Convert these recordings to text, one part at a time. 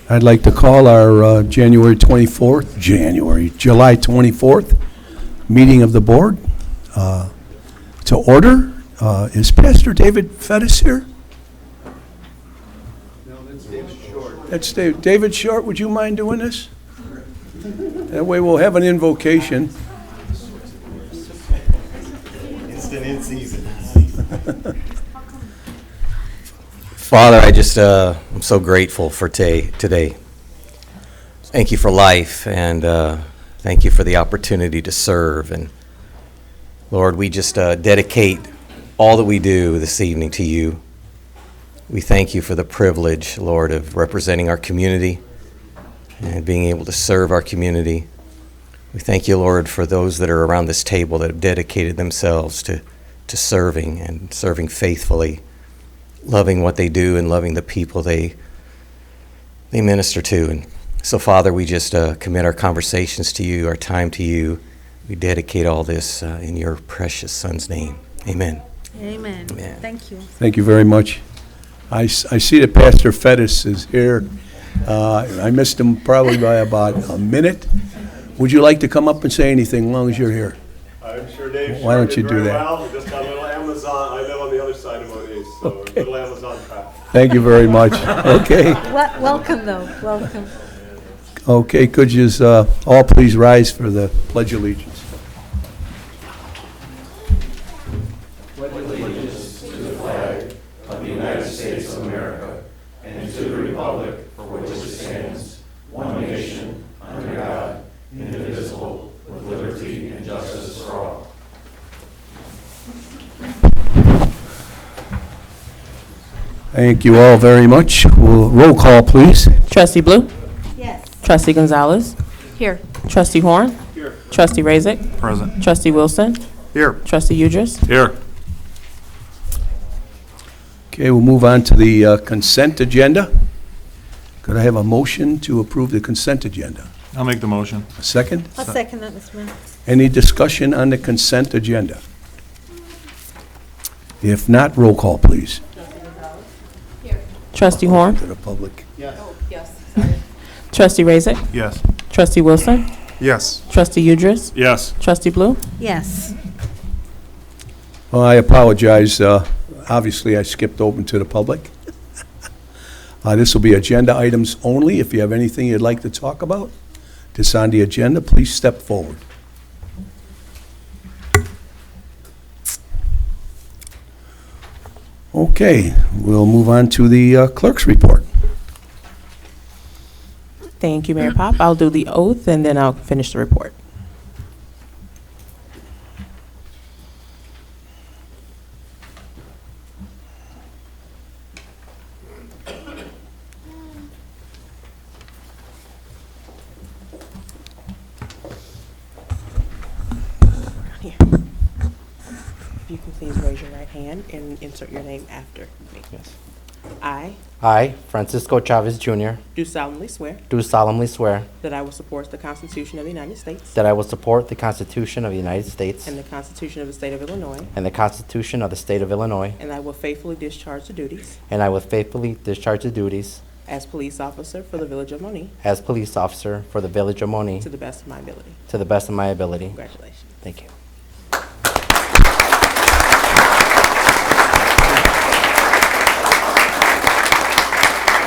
I'd like to call our July 24th meeting of the board to order. Is Pastor David Fettis here? No, that's David Short. That's David Short. Would you mind doing this? That way we'll have an invocation. Instant in season. Father, I'm so grateful for today. Thank you for life, and thank you for the opportunity to serve. And Lord, we just dedicate all that we do this evening to you. We thank you for the privilege, Lord, of representing our community and being able to serve our community. We thank you, Lord, for those that are around this table that have dedicated themselves to serving and serving faithfully, loving what they do and loving the people they minister to. And so, Father, we just commit our conversations to you, our time to you. We dedicate all this in your precious Son's name. Amen. Amen. Amen. Thank you. Thank you very much. I see that Pastor Fettis is here. I missed him probably by about a minute. Would you like to come up and say anything as long as you're here? I'm sure Dave Why don't you did do very that? well. Just got a little Amazon. I live on the other side of Monee, so Okay. a little Amazon traffic. Thank you very much. Okay. Welcome, though. Welcome. Okay, could you all please rise for the Pledge of Allegiance? Thank you all very much. Roll call, please. Trustee Blue? Yes. Trustee Gonzalez? Here. Trustee Horn? Here. Trustee Razik? Present. Trustee Wilson? Here. Trustee Udris? Here. Okay, we'll move on to the consent agenda. Could I have a motion to approve the consent agenda? I'll make the motion. A second? I'll second that, Mr. Mayor. Any discussion on the consent agenda? If not, roll call, please. Trustee Horn? To the public. Trustee Razik? Yes. Trustee Wilson? Yes. Trustee Udris? Yes. Trustee Blue? Yes. Well, I apologize. Obviously, I skipped open to the public. This will be agenda items only. If you have anything you'd like to talk about that's on the agenda, please step forward. Okay, we'll move on to the clerk's report. Thank you, Mayor Pop. I'll do the oath, and then I'll finish the report. Here. If you can please raise your right hand and insert your name after me. Yes. I I, Francisco Chavez Jr., do solemnly swear do solemnly swear that I will support the Constitution of the United States that I will support the Constitution of the United States and the Constitution of the State of Illinois, and the Constitution of the State of Illinois, and I will faithfully discharge the duties and I will faithfully discharge the duties as police officer for the Village of Monee as police officer for the Village of Monee to the best of my ability. to the best of my ability. Congratulations. Thank you.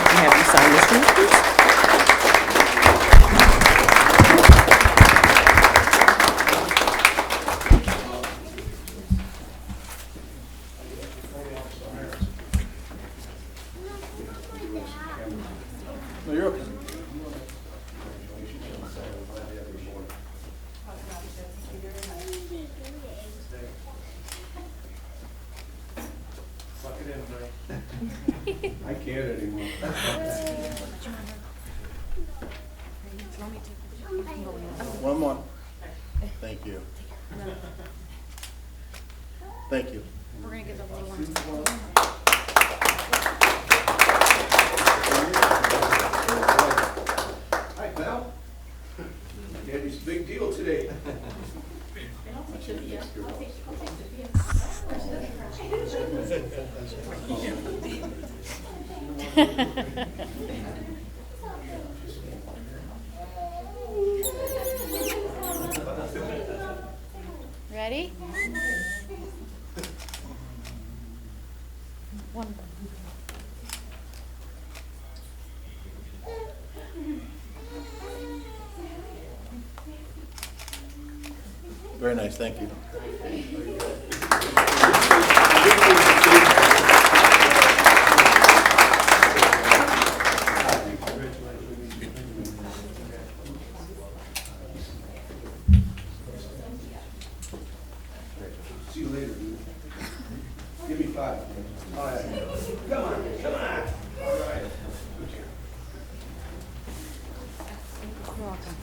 Can I have you sign this one, please? I can't anymore. One more. Thank you. Thank you. Hi, pal. Daddy's big deal today. Ready? One. Very nice, thank you. See you later. Give me 5. All right. Come on, come on. All right. You're welcome.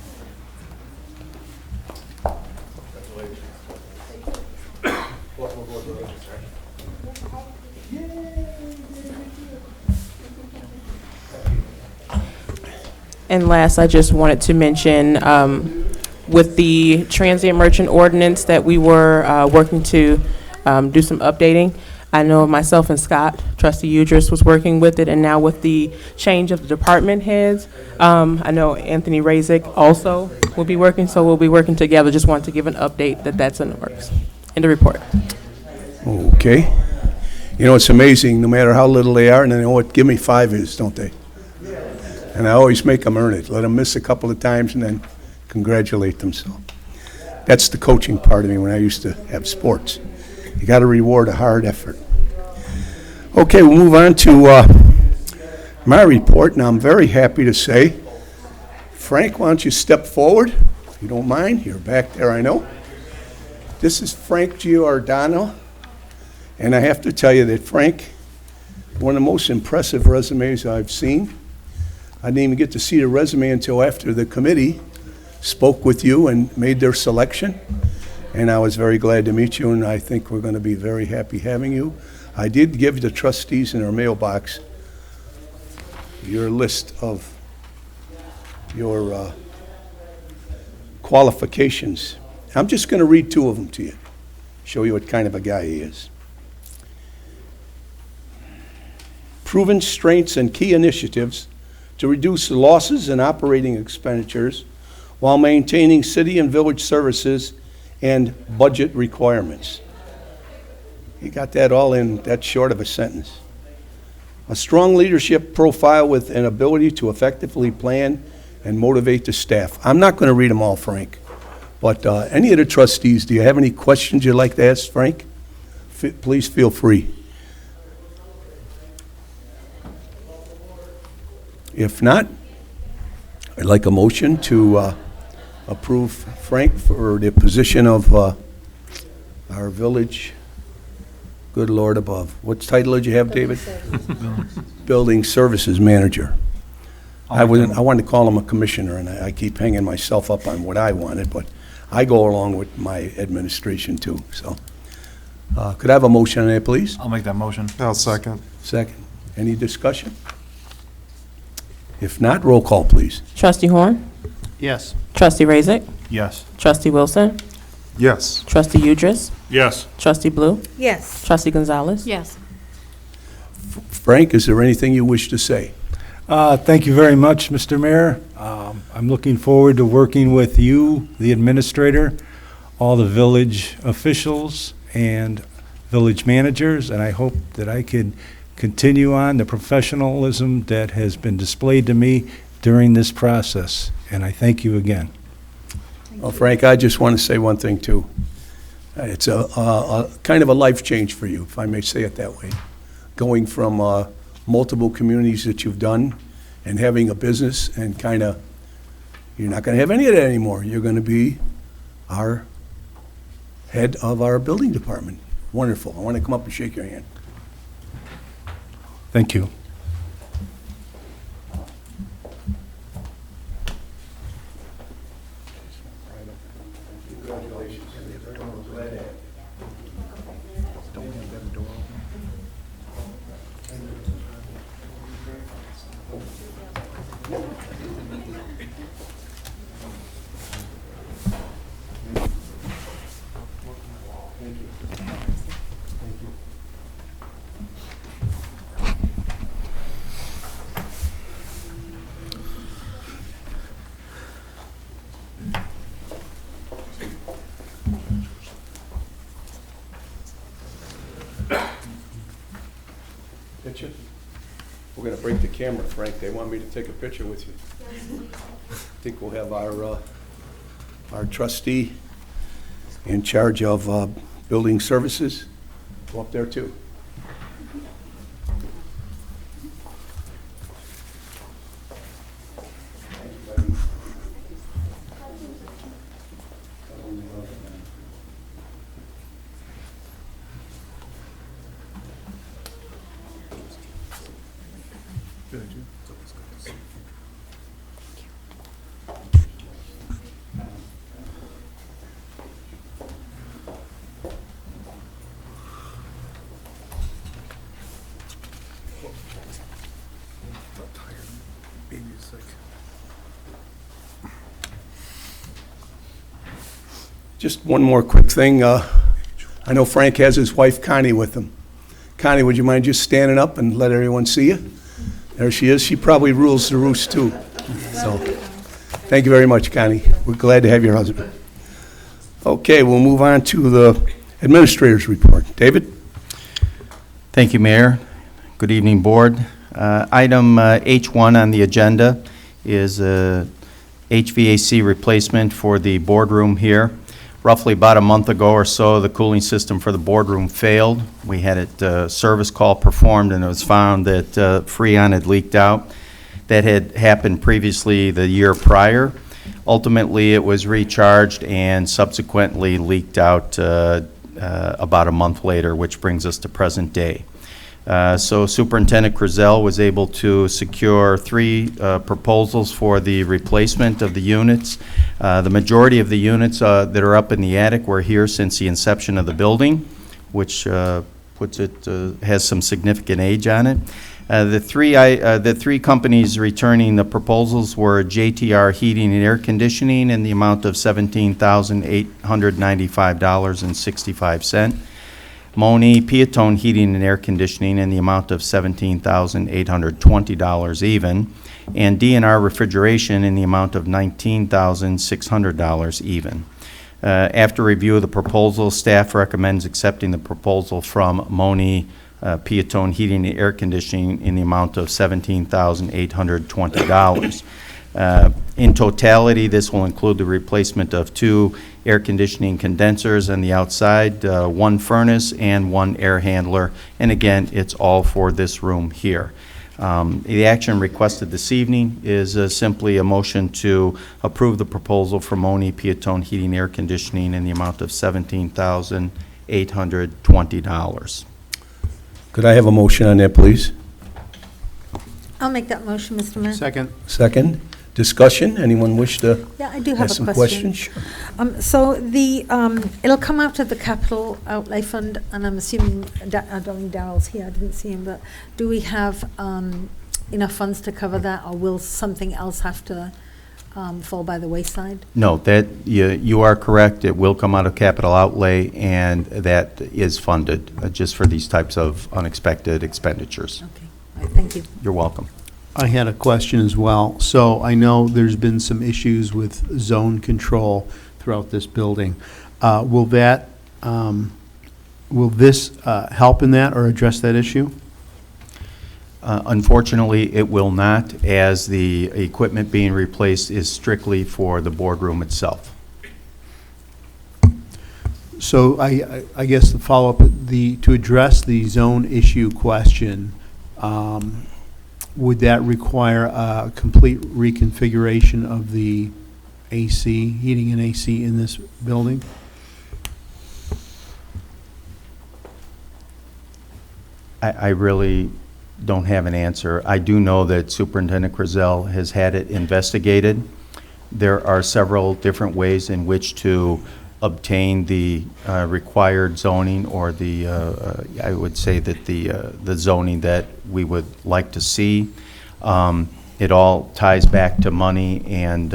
And last, I just wanted to mention, with the transient merchant ordinance that we were working to do some updating, I know myself and Scott, trustee Udris, was working with it, and now with the change of the department heads, I know Anthony Razik also will be working, so we'll be working together. Just wanted to give an update that that's in the works, in the report. Okay. You know, it's amazing, no matter how little they are, and they know what give me 5 is, don't they? And I always make them earn it. Let them miss a couple of times and then congratulate them. So that's the coaching part of me when I used to have sports. You got to reward a hard effort. Okay, we'll move on to my report. Now, I'm very happy to say, Frank, why don't you step forward, if you don't mind. You're back there, I know. This is Frank Giordano, and I have to tell you that Frank, one of the most impressive resumes I've seen. I didn't even get to see the resume until after the committee spoke with you and made their selection. And I was very glad to meet you, and I think we're going to be very happy having you. I did give the trustees in their mailbox your list of your qualifications. I'm just going to read 2 of them to you, show you what kind of a guy he is. Proven strengths and key initiatives to reduce losses and operating expenditures while maintaining city and village services and budget requirements. You got that all in that short of a sentence. A strong leadership profile with an ability to effectively plan and motivate the staff. I'm not going to read them all, Frank, but any of the trustees, do you have any questions you'd like to ask Frank? Please feel free. If not, I'd like a motion to approve Frank for the position of our village, good Lord above. What title did you have, David? Building Services Manager. I wanted to call him a commissioner, and I keep hanging myself up on what I wanted, but I go along with my administration too. So, could I have a motion on that, please? I'll make that motion. I'll second. Second. Any discussion? If not, roll call, please. Trustee Horn, Yes. trustee Razik, Yes. trustee Wilson, Yes. trustee Udris, Yes. trustee Blue, Yes. trustee Gonzalez. Yes. Frank, is there anything you wish to say? Thank you very much, Mr. Mayor. I'm looking forward to working with you, the administrator, all the village officials, and village managers, and I hope that I can continue on the professionalism that has been displayed to me during this process, and I thank you again. Well, Frank, I just want to say one thing, too. It's a kind of a life change for you, if I may say it that way. Going from multiple communities that you've done and having a business and kind of, you're not going to have any of that anymore. You're going to be our head of our building department. Wonderful. I want to come up and shake your hand. Thank you. Picture? We're gonna break the camera, Frank. They want me to take a picture with you. I think we'll have our trustee in charge of building services go up there too. Just one more quick thing. I know Frank has his wife Connie with him. Connie, would you mind just standing up and let everyone see you? There she is. She probably rules the roost too. So, thank you very much, Connie. We're glad to have your husband. Okay, we'll move on to the administrator's report. David? Thank you, Mayor. Good evening, Board. Item H1 on the agenda is a HVAC replacement for the boardroom here. Roughly about a month ago or so, the cooling system for the boardroom failed. We had it service call performed, and it was found that Freon had leaked out. That had happened previously the year prior. Ultimately, it was recharged and subsequently leaked out about a month later, which brings us to present day. So Superintendent Crizel was able to secure 3 proposals for the replacement of the units. The majority of the units that are up in the attic were here since the inception of the building, which puts it, has some significant age on it. The three companies returning the proposals were JTR Heating and Air Conditioning in the amount of $17,895.65. Monee Piatone Heating and Air Conditioning in the amount of $17,820 even, and D&R Refrigeration in the amount of $19,600 even. After review of the proposal, staff recommends accepting the proposal from Monee Piatone Heating and Air Conditioning in the amount of $17,820. In totality, this will include the replacement of 2 air conditioning condensers on the outside, 1 furnace, and 1 air handler. And again, it's all for this room here. The action requested this evening is simply a motion to approve the proposal for Monee Piatone Heating and Air Conditioning in the amount of $17,820. Could I have a motion on that, please? I'll make that motion, Mr. Mayor. Second. Second. Discussion? Anyone wish to Yeah, I do have ask a some question. questions? Sure. So it'll come out of the capital outlay fund, and I'm assuming, I don't think Darrell's here, I didn't see him, but do we have enough funds to cover that, or will something else have to fall by the wayside? No, that you are correct. It will come out of capital outlay, and that is funded just for these types of unexpected expenditures. Okay, all right, thank you. You're welcome. I had a question as well. So I know there's been some issues with zone control throughout this building. Will this help in that or address that issue? Unfortunately, it will not, as the equipment being replaced is strictly for the boardroom itself. So I guess the follow-up, to address the zone issue question, would that require a complete reconfiguration of the AC, heating and AC in this building? I really don't have an answer. I do know that Superintendent Crizel has had it investigated. There are several different ways in which to obtain the required zoning, or the I would say that the zoning that we would like to see. It all ties back to money and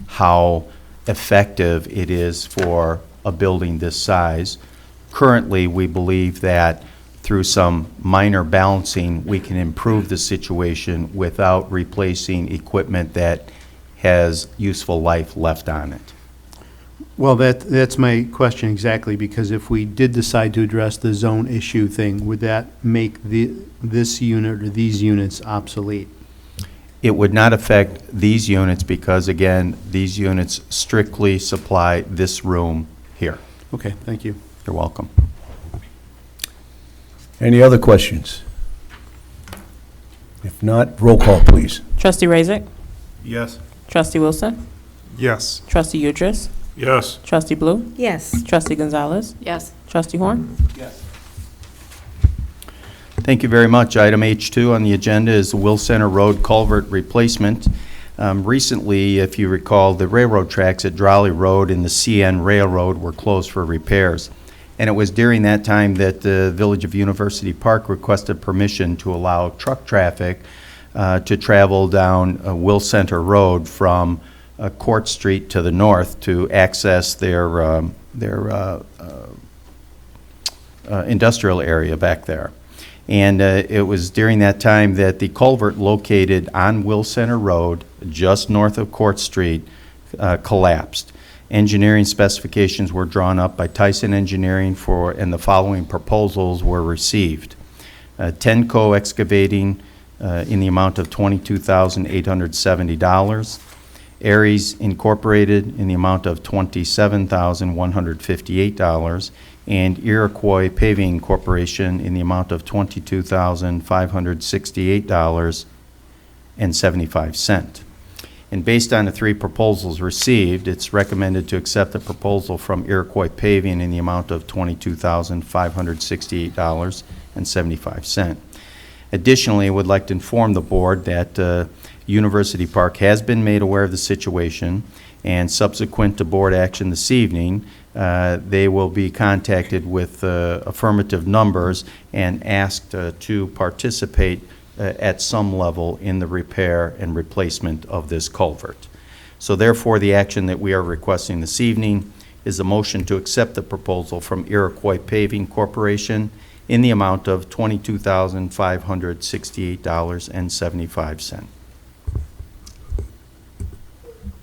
how effective it is for a building this size. Currently, we believe that through some minor balancing, we can improve the situation without replacing equipment that has useful life left on it. Well, that's my question exactly, because if we did decide to address the zone issue thing, would that make this unit or these units obsolete? It would not affect these units because, again, these units strictly supply this room here. Okay, thank you. You're welcome. Any other questions? If not, roll call, please. Trustee Razick? Yes. Trustee Wilson? Yes. Trustee Udris? Yes. Trustee Blue? Yes. Trustee Gonzalez? Yes. Trustee Horn? Thank you very much. Item H2 on the agenda is the Will Center Road culvert replacement. Recently, if you recall, the railroad tracks at Drolley Road and the CN Railroad were closed for repairs. And it was during that time that the Village of University Park requested permission to allow truck traffic to travel down Will Center Road from Court Street to the north to access their industrial area back there. And it was during that time that the culvert located on Will Center Road, just north of Court Street, collapsed. Engineering specifications were drawn up by Tyson Engineering and the following proposals were received. Tenco Excavating in the amount of $22,870. Aries Incorporated in the amount of $27,158. And Iroquois Paving Corporation in the amount of $22,568.75. And based on the three proposals received, it's recommended to accept the proposal from Iroquois Paving in the amount of $22,568.75. Additionally, I would like to inform the board that University Park has been made aware of the situation, and subsequent to board action this evening, they will be contacted with affirmative numbers and asked to participate at some level in the repair and replacement of this culvert. So therefore, the action that we are requesting this evening is a motion to accept the proposal from Iroquois Paving Corporation in the amount of $22,568.75.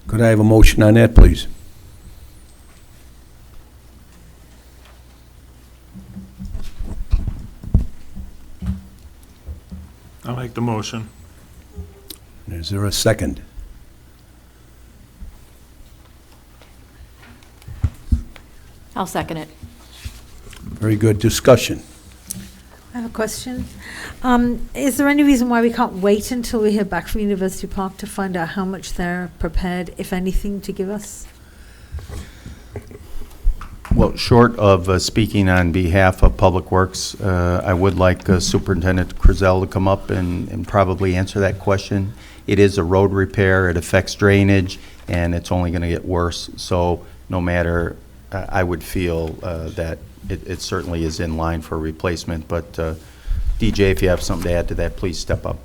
Could I have a motion on that, please? I'll make the motion. Is there a second? I'll second it. Very good discussion. I have a question. Is there any reason why we can't wait until we hear back from University Park to find out how much they're prepared, if anything, to give us? Well, short of speaking on behalf of Public Works, I would like Superintendent Crizel to come up and probably answer that question. It is a road repair, it affects drainage, and it's only going to get worse. So no matter, I would feel that it certainly is in line for replacement. But DJ, if you have something to add to that, please step up.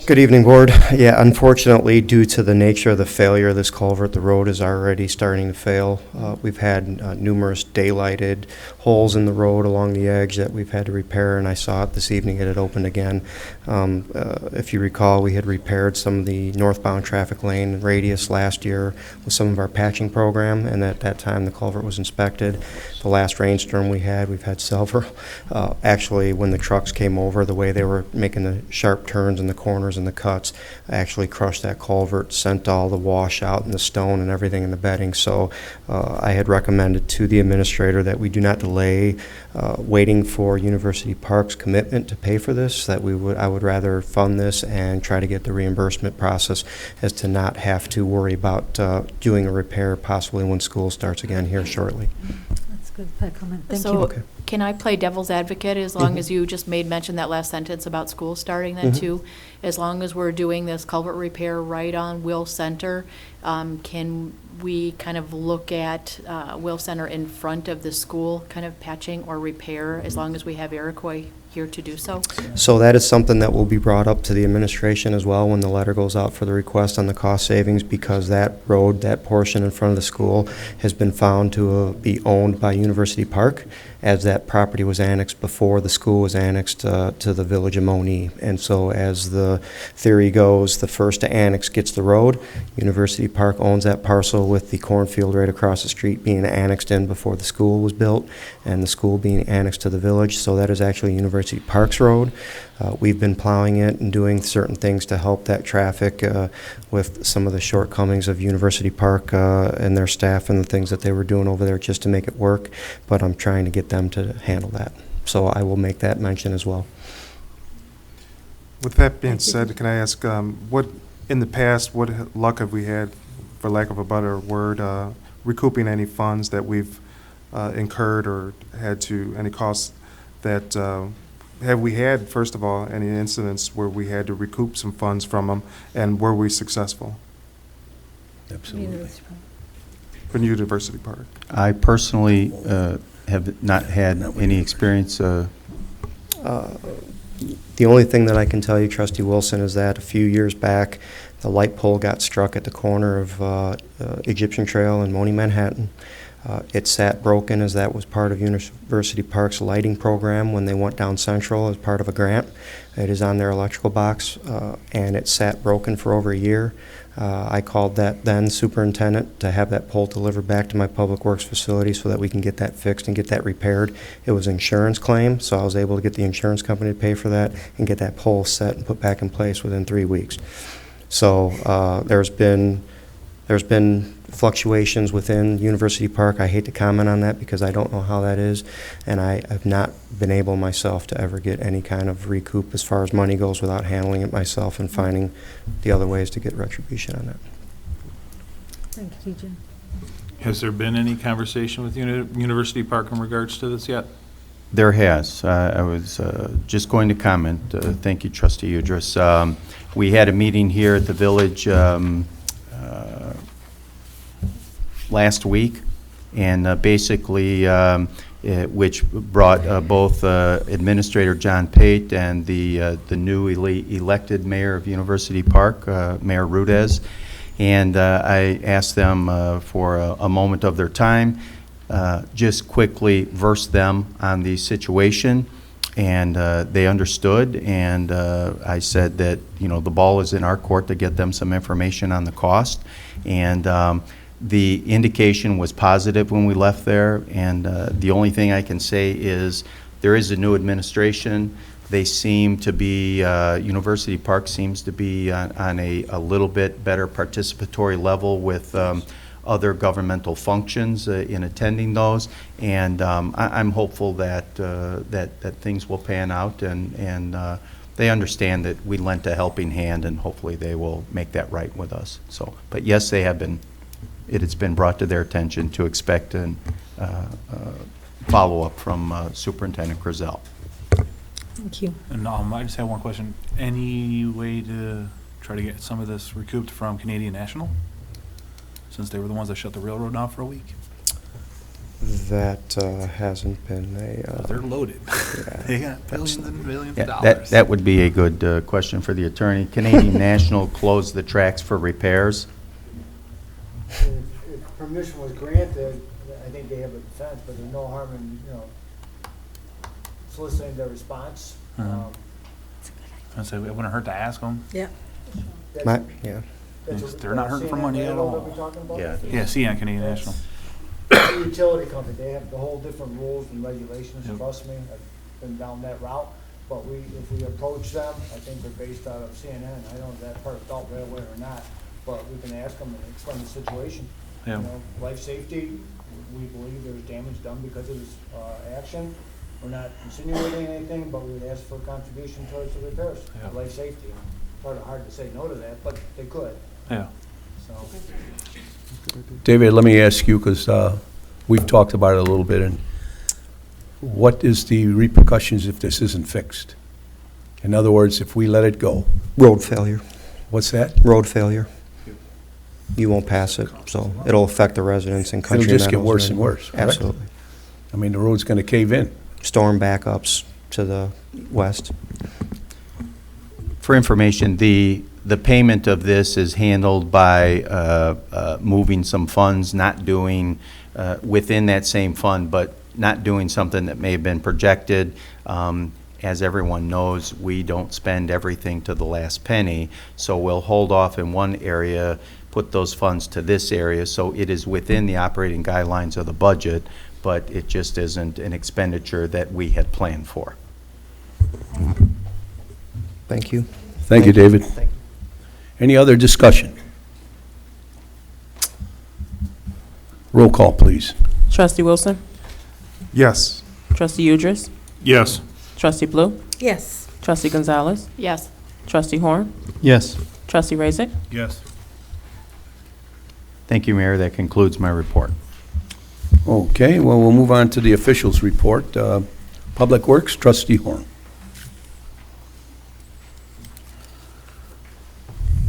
Good evening, Board. Yeah, unfortunately, due to the nature of the failure of this culvert, the road is already starting to fail. We've had numerous daylighted holes in the road along the edge that we've had to repair, and I saw it this evening, it had opened again. If you recall, we had repaired some of the northbound traffic lane radius last year with some of our patching program, and at that time the culvert was inspected. The last rainstorm we've had several. Actually, when the trucks came over, the way they were making the sharp turns in the corners and the cuts actually crushed that culvert, sent all the wash out and the stone and everything in the bedding. So I had recommended to the administrator that we do not delay waiting for University Park's commitment to pay for this, that I would rather fund this and try to get the reimbursement process as to not have to worry about doing a repair possibly when school starts again here shortly. That's good, that comment. Thank So you. Okay. can I play devil's advocate as long as you just made mention that last sentence about school starting then too? As long as we're doing this culvert repair right on Will Center, can we kind of look at Will Center in front of the school kind of patching or repair as long as we have Iroquois here to do so? So that is something that will be brought up to the administration as well when the letter goes out for the request on the cost savings, because that road, that portion in front of the school, has been found to be owned by University Park, as that property was annexed before the school was annexed to the village of Monee. And so as the theory goes, the first to annex gets the road. University Park owns that parcel, with the cornfield right across the street being annexed in before the school was built, and the school being annexed to the village. So that is actually University Park's road. We've been plowing it and doing certain things to help that traffic with some of the shortcomings of University Park and their staff and the things that they were doing over there just to make it work. But I'm trying to get them to handle that. So I will make that mention as well. With that being said, can I ask, what, in the past, what luck have we had, for lack of a better word, recouping any funds that we've incurred or had to, any costs that, have we had, first of all, any incidents where we had to recoup some funds from them, and were we successful Absolutely. for University Park? I personally have not had any experience. The only thing that I can tell you, Trustee Wilson, is that a few years back, the light pole got struck at the corner of Egyptian Trail in Monee, Manhattan. It sat broken, as that was part of University Park's lighting program when they went down Central as part of a grant. It is on their electrical box, and it sat broken for over a year. I called that then superintendent to have that pole delivered back to my public works facility so that we can get that fixed and get that repaired. It was an insurance claim, so I was able to get the insurance company to pay for that and get that pole set and put back in place within 3 weeks. So there's been fluctuations within University Park. I hate to comment on that because I don't know how that is, and I have not been able myself to ever get any kind of recoup as far as money goes without handling it myself and finding the other ways to get retribution on that. Thank you, Jim. Has there been any conversation with University Park in regards to this yet? There has. I was just going to comment. Thank you, Trustee Udris. We had a meeting here at the village last week, and basically, which brought both Administrator John Pate and the newly elected mayor of University Park, Mayor Rudez, and I asked them for a moment of their time, just quickly verse them on the situation, and they understood, and I said that, you know, the ball is in our court to get them some information on the cost, and the indication was positive when we left there, and the only thing I can say is there is a new administration. They seem to be, University Park seems to be on a little bit better participatory level with other governmental functions in attending those, and I'm hopeful that, that things will pan out, and they understand that we lent a helping hand, and hopefully they will make that right with us. So, but yes, they have been. It has been brought to their attention to expect a follow-up from Superintendent Griselle. Thank you. And I just have one question. Any way to try to get some of this recouped from Canadian National? Since they were the ones that shut the railroad down for a week? That hasn't been a... They're loaded. Yeah. They got billions and billions of Yeah, dollars. that would be a good question for the attorney. Canadian National closed the tracks for repairs. If permission was granted, I think they have a defense, but there's no harm in, you know, soliciting their response. I'd say it wouldn't hurt to ask them. Yeah. Yeah. They're not hurting for money at all. Yeah. Yeah, see on Canadian National. The utility company, they have the whole different rules and regulations, Yep. trust me, I've been down that route. But if we approach them, I think they're based out of CNN, I don't know if that's part of Belt Railway or not, but we can ask them and explain the situation. Yeah. You know, life safety, we believe there's damage done because of this action. We're not insinuating anything, but we would ask for a contribution towards the repairs, Yeah. life safety. Sort of hard to say no to that, but they could, Yeah. so. David, let me ask you, because we've talked about it a little bit, and what is the repercussions if this isn't fixed? In other words, if we let it go? Road failure. What's that? Road failure. You won't pass it, so it'll affect the residents in Country It'll just get Meadows worse and worse, correct? Absolutely. I mean, the road's going to cave in. Storm backups, to the west. For information, the payment of this is handled by moving some funds, not doing within that same fund, but not doing something that may have been projected. As everyone knows, we don't spend everything to the last penny, so we'll hold off in one area, put those funds to this area, so it is within the operating guidelines of the budget, but it just isn't an expenditure that we had planned for. Thank you. Thank you, David. Thank you. Any other discussion? Roll call, please. Trustee Wilson? Yes. Trustee Udris? Yes. Trustee Blue? Yes. Trustee Gonzalez? Yes. Trustee Horn? Yes. Trustee Razik? Yes. Thank you, Mayor. That concludes my report. Okay, well, we'll move on to the officials' report. Public Works, Trustee Horn.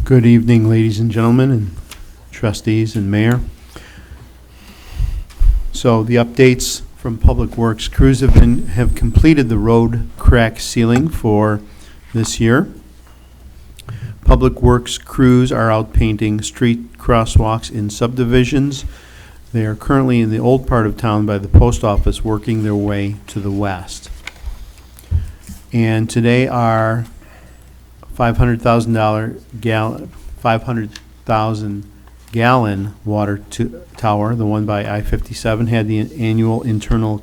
Good evening, ladies and gentlemen, and trustees and mayor. So the updates from Public Works: crews have completed the road crack sealing for this year. Public Works crews are out painting street crosswalks in subdivisions. They are currently in the old part of town by the post office, working their way to the west. And today our $500,000 gallon water tower, the one by I-57, had the annual internal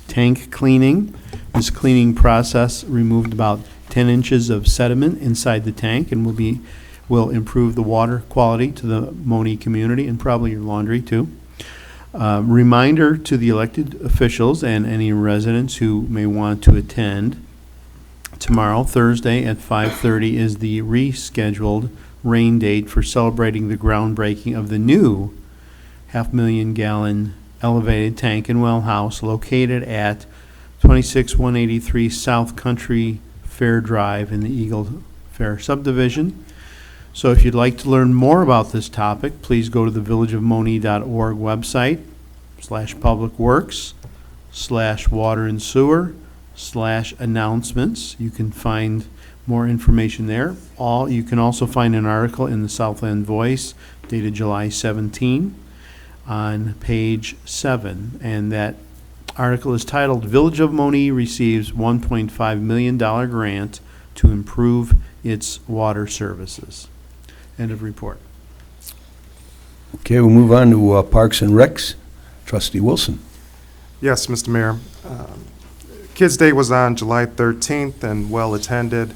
tank cleaning. This cleaning process removed about 10 inches of sediment inside the tank and will improve the water quality to the Monee community and probably your laundry too. Reminder to the elected officials and any residents who may want to attend. Tomorrow, Thursday at 5:30 is the rescheduled rain date for celebrating the groundbreaking of the new 500,000 gallon elevated tank and well house located at 26183 South Country Fair Drive in the Eagle Fair subdivision. So if you'd like to learn more about this topic, please go to the villageofmonee.org website /publicworks/water and sewer /announcements. You can find more information there. You can also find an article in the Southland Voice dated July 17 on page 7, and that article is titled "Village of Monee Receives $1.5 Million Grant to Improve Its Water Services." End of report. Okay, we'll move on to Parks and Recs. Trustee Wilson. Yes, Mr. Mayor. Kids Day was on July 13th and well attended.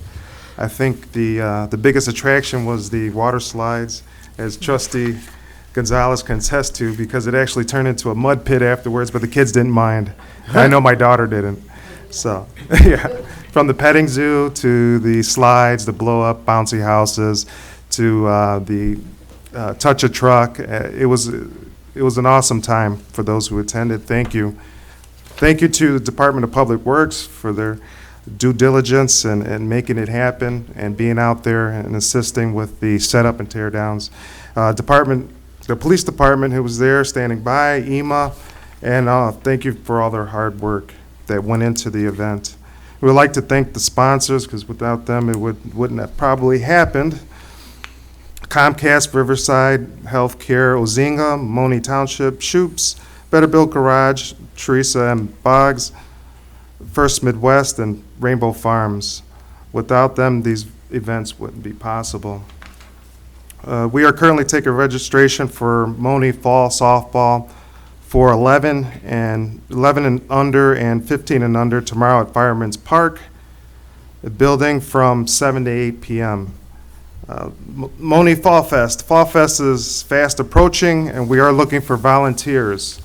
I think the biggest attraction was the water slides, as Trustee Gonzalez can attest to, because it actually turned into a mud pit afterwards, but the kids didn't mind. I know my daughter didn't. So, yeah, from the petting zoo to the slides, the blow-up bouncy houses, to the touch-a-truck, it was an awesome time for those who attended. Thank you. Thank you to the Department of Public Works for their due diligence and making it happen and being out there and assisting with the setup and tear downs. The police department who was there standing by, EMA, and thank you for all their hard work that went into the event. We would like to thank the sponsors, because without them it wouldn't have probably happened. Comcast, Riverside, Healthcare, Ozinga, Monee Township, Shoops, Better Built Garage, Teresa M. Boggs, First Midwest, and Rainbow Farms. Without them, these events wouldn't be possible. We are currently taking registration for Monee Fall Softball for 11 and under and 15 and under tomorrow at Fireman's Park, the building from 7 to 8 p.m. Monee Fall Fest. Fall Fest is fast approaching, and we are looking for volunteers.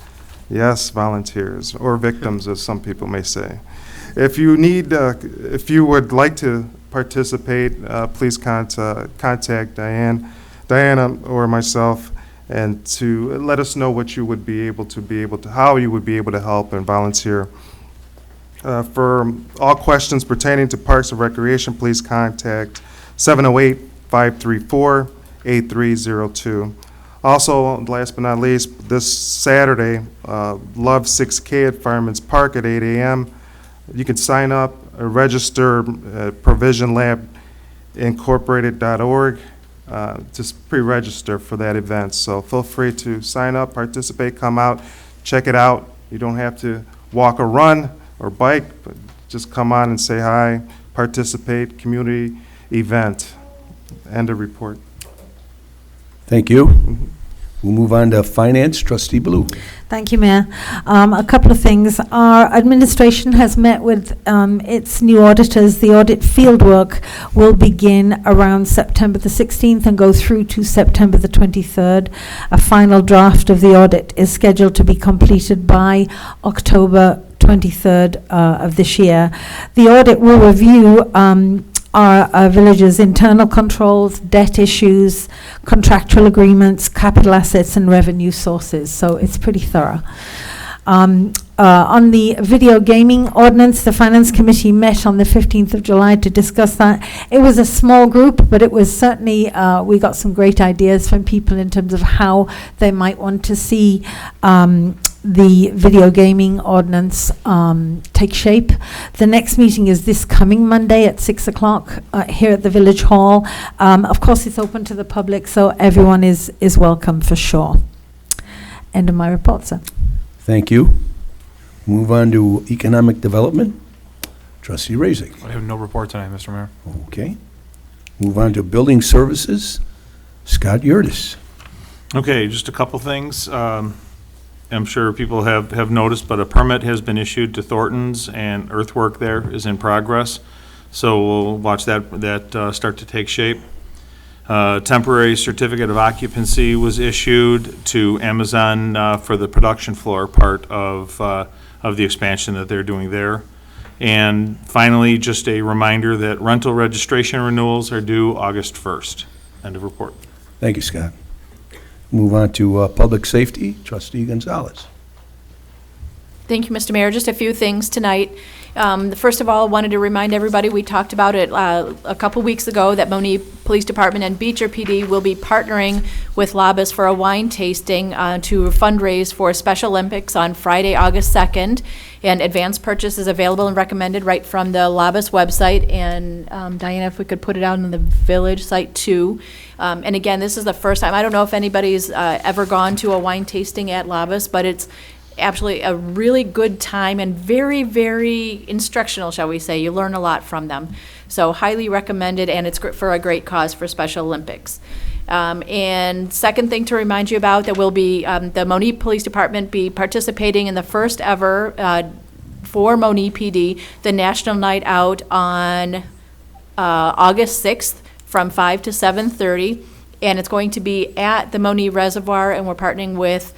Yes, volunteers, or victims, as some people may say. If you would like to participate, please contact Diana or myself, and to let us know what you would how you would be able to help and volunteer. For all questions pertaining to Parks and Recreation, please contact 708-534-8302. Also, last but not least, this Saturday, Love 6K at Fireman's Park at 8 a.m. You can sign up register provisionlabincorporated.org. Just pre-register for that event. So feel free to sign up, participate, come out, check it out. You don't have to walk or run or bike, but just come on and say hi, participate, community event. End of report. Thank you. We'll move on to Finance, Trustee Baloo. Thank you, Mayor. A couple of things. Our administration has met with its new auditors. The audit fieldwork will begin around September the 16th and go through to September the 23rd. A final draft of the audit is scheduled to be completed by October 23rd of this year. The audit will review our village's internal controls, debt issues, contractual agreements, capital assets, and revenue sources. So it's pretty thorough. On the video gaming ordinance, the Finance Committee met on the 15th of July to discuss that. It was a small group, but it was certainly, we got some great ideas from people in terms of how they might want to see the video gaming ordinance take shape. The next meeting is this coming Monday at 6 o'clock here at the Village Hall. Of course, it's open to the public, so everyone is welcome for sure. End of my report, sir. Thank you. Move on to Economic Development. Trustee Raisik. I have no report tonight, Mr. Mayor. Okay. Move on to Building Services. Scott Yurtis. Okay, just a couple things. I'm sure people have noticed, but a permit has been issued to Thornton's, and earthwork there is in progress. So we'll watch that start to take shape. Temporary certificate of occupancy was issued to Amazon for the production floor part of the expansion that they're doing there. And finally, just a reminder that rental registration renewals are due August 1st. End of report. Thank you, Scott. Move on to Public Safety. Trustee Gonzalez. Thank you, Mr. Mayor. Just a few things tonight. First of all, I wanted to remind everybody, we talked about it a couple weeks ago, that Monee Police Department and Beecher PD will be partnering with Labas for a wine tasting to fundraise for Special Olympics on Friday, August 2nd. And advance purchase is available and recommended right from the Labas website. And Diana, if we could put it out on the village site too. And again, this is the first time. I don't know if anybody's ever gone to a wine tasting at Labas, but it's absolutely a really good time and very, very instructional, shall we say. You learn a lot from them. So highly recommended, and it's for a great cause for Special Olympics. And second thing to remind you about, that will be the Monee Police Department be participating in the first ever for Monee PD, the National Night Out on August 6th from 5 to 7:30. And it's going to be at the Monee Reservoir, and we're partnering with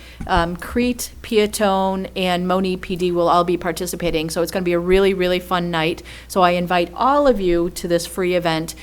Crete, Piatone, and Monee PD will all be participating. So it's going to be a really, really fun night. So I invite all of you to this free event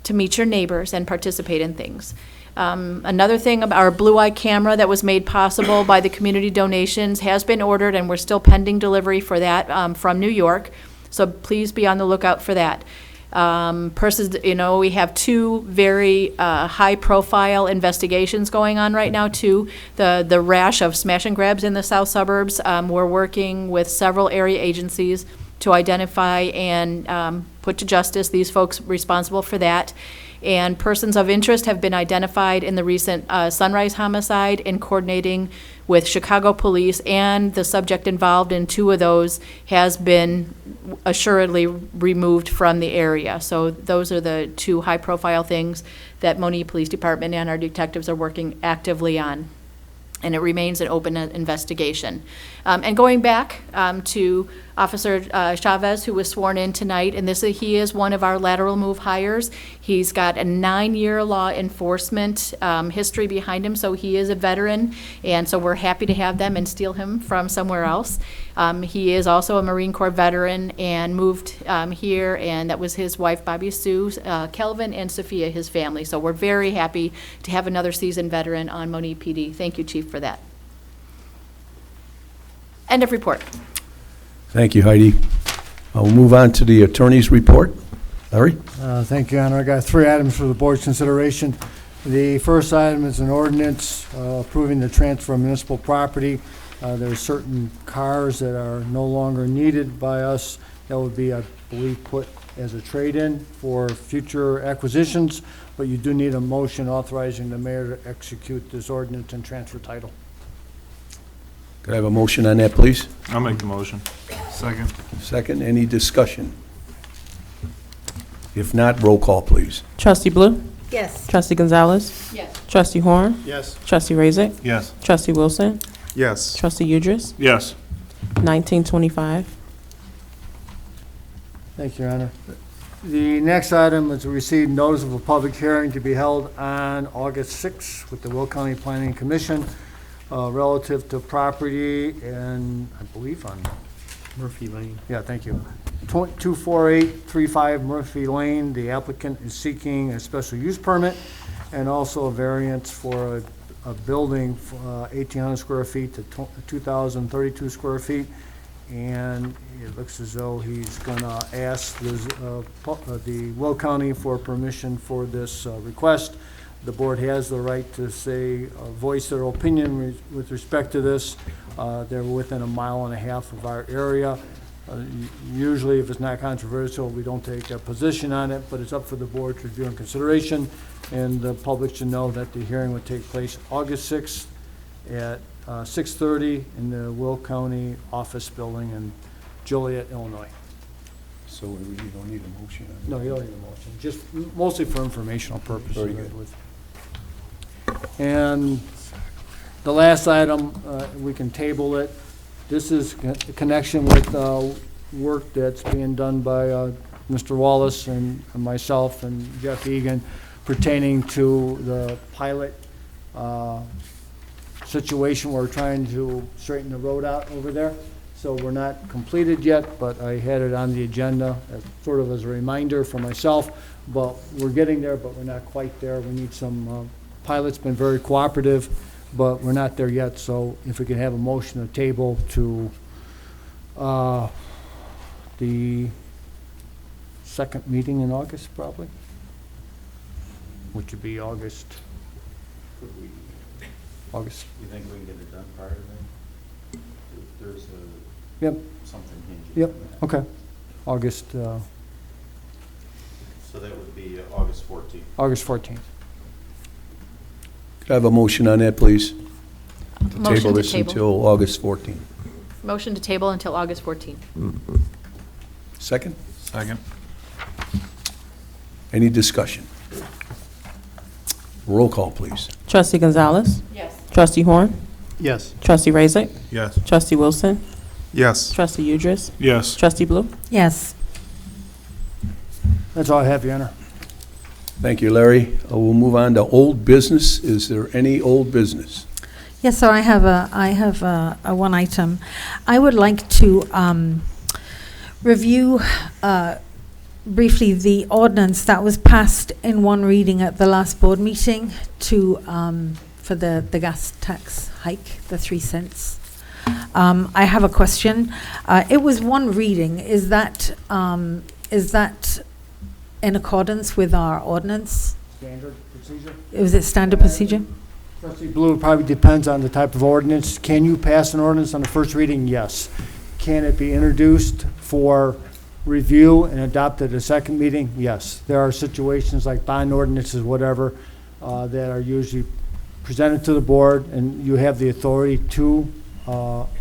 to meet your neighbors and participate in things. Another thing about our blue eye camera that was made possible by the community donations has been ordered, and we're still pending delivery for that from New York. So please be on the lookout for that. We have two very high-profile investigations going on right now, too. The rash of smash and grabs in the south suburbs. We're working with several area agencies to identify and put to justice these folks responsible for that. And persons of interest have been identified in the recent Sunrise homicide, and coordinating with Chicago police, and the subject involved in two of those has been assuredly removed from the area. So those are the two high-profile things that Monee Police Department and our detectives are working actively on. And it remains an open investigation. And going back to Officer Chavez, who was sworn in tonight, and he is one of our lateral move hires. He's got a 9-year law enforcement history behind him, so he is a veteran, and so we're happy to have them and steal him from somewhere else. He is also a Marine Corps veteran and moved here, and that was his wife, Bobby Sue, Kelvin, and Sophia, his family. So we're very happy to have another seasoned veteran on Monee PD. Thank you, Chief, for that. End of report. Thank you, Heidi. We'll move on to the attorney's report. Larry? Thank you, Honor. I got 3 items for the board's consideration. The first item is an ordinance approving the transfer of municipal property There are certain cars that are no longer needed by us that would be, I believe, put as a trade-in for future acquisitions, but you do need a motion authorizing the mayor to execute this ordinance and transfer title. Could I have a motion on that, please? I'll make the motion. Second. Second, any discussion? If not, roll call, please. Trustee Blue? Yes. Trustee Gonzalez? Yes. Trustee Horn? Yes. Trustee Raisik? Yes. Trustee Wilson? Yes. Trustee Udris? Yes. 1925. Thank you, Your Honor. The next item is to receive notice of a public hearing to be held on August 6th with the Will County Planning Commission relative to property and, I believe, on, Murphy Lane. yeah, thank you. 24835 Murphy Lane. The applicant is seeking a special use permit and also a variance for a building, 1,800 square feet to 2,032 square feet. And it looks as though he's gonna ask the Will County for permission for this request. The board has the right to say, voice their opinion with respect to this. They're within 1.5 miles of our area. Usually, if it's not controversial, we don't take a position on it, but it's up for the board to review and consideration. And the public should know that the hearing would take place August 6th at 6:30 in the Will County Office Building in Joliet, Illinois. So we really don't need a motion on that? No, you don't need a motion, just mostly for informational purposes. Very good. And the last item, we can table it. This is a connection with work that's being done by Mr. Wallace and myself and Jeff Egan pertaining to the pilot situation. We're trying to straighten the road out over there. So we're not completed yet, but I had it on the agenda as sort of as a reminder for myself. But we're getting there, but we're not quite there. We need some, pilot's been very cooperative, but we're not there yet. So if we can have a motion to table to the second meeting in August, probably, which would be August. August. You think we can get it done prior to that? There's Yep. something hinging Yep. on that. Okay. August. So that would be August 14th. August 14th. Could I have a motion on that, please? To Motion table to this table. until August 14th. Motion to table until August 14th. Second? Second. Any discussion? Roll call, please. Trustee Gonzalez? Yes. Trustee Horn? Yes. Trustee Raisik? Yes. Trustee Wilson? Yes. Trustee Udris? Yes. Trustee Blue? Yes. That's all I have, Your Honor. Thank you, Larry. We'll move on to old business. Is there any old business? Yes, so I have a one item. I would like to review briefly the ordinance that was passed in one reading at the last board meeting to for the gas tax hike, the 3 cents. I have a question. It was one reading. Is that in accordance with our ordinance? Standard procedure? Was it standard procedure? Trustee Blue, it probably depends on the type of ordinance. Can you pass an ordinance on the first reading? Yes. Can it be introduced for review and adopted at a second meeting? Yes. There are situations like bond ordinances, whatever, that are usually presented to the board, and you have the authority to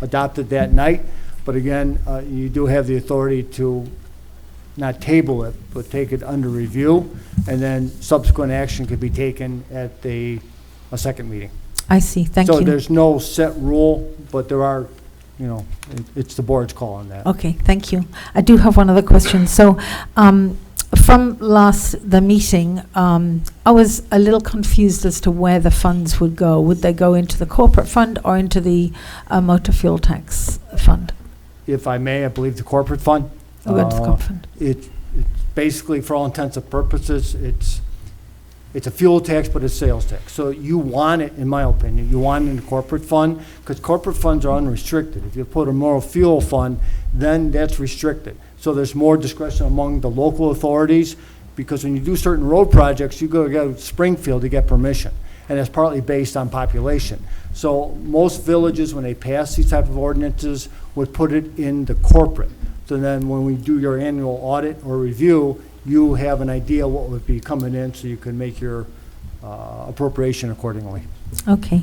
adopt it that night. But again, you do have the authority to not table it, but take it under review, and then subsequent action could be taken at a second meeting. I see. Thank you. So there's no set rule, but there are, it's the board's call on that. Okay, thank you. I do have one other question. So, from the meeting, I was a little confused as to where the funds would go. Would they go into the corporate fund or into the motor fuel tax fund? If I may, I believe the corporate fund. Oh, into the corporate fund. It's basically, for all intents and purposes, it's a fuel tax, but it's sales tax. So you want it, in my opinion, you want it in the corporate fund, because corporate funds are unrestricted. If you put a motor fuel fund, then that's restricted. So there's more discretion among the local authorities, because when you do certain road projects, you go to Springfield to get permission. and it's partly based on population. So most villages, when they pass these type of ordinances, would put it in the corporate. So then when we do your annual audit or review, you have an idea what would be coming in, so you can make your appropriation accordingly. Okay.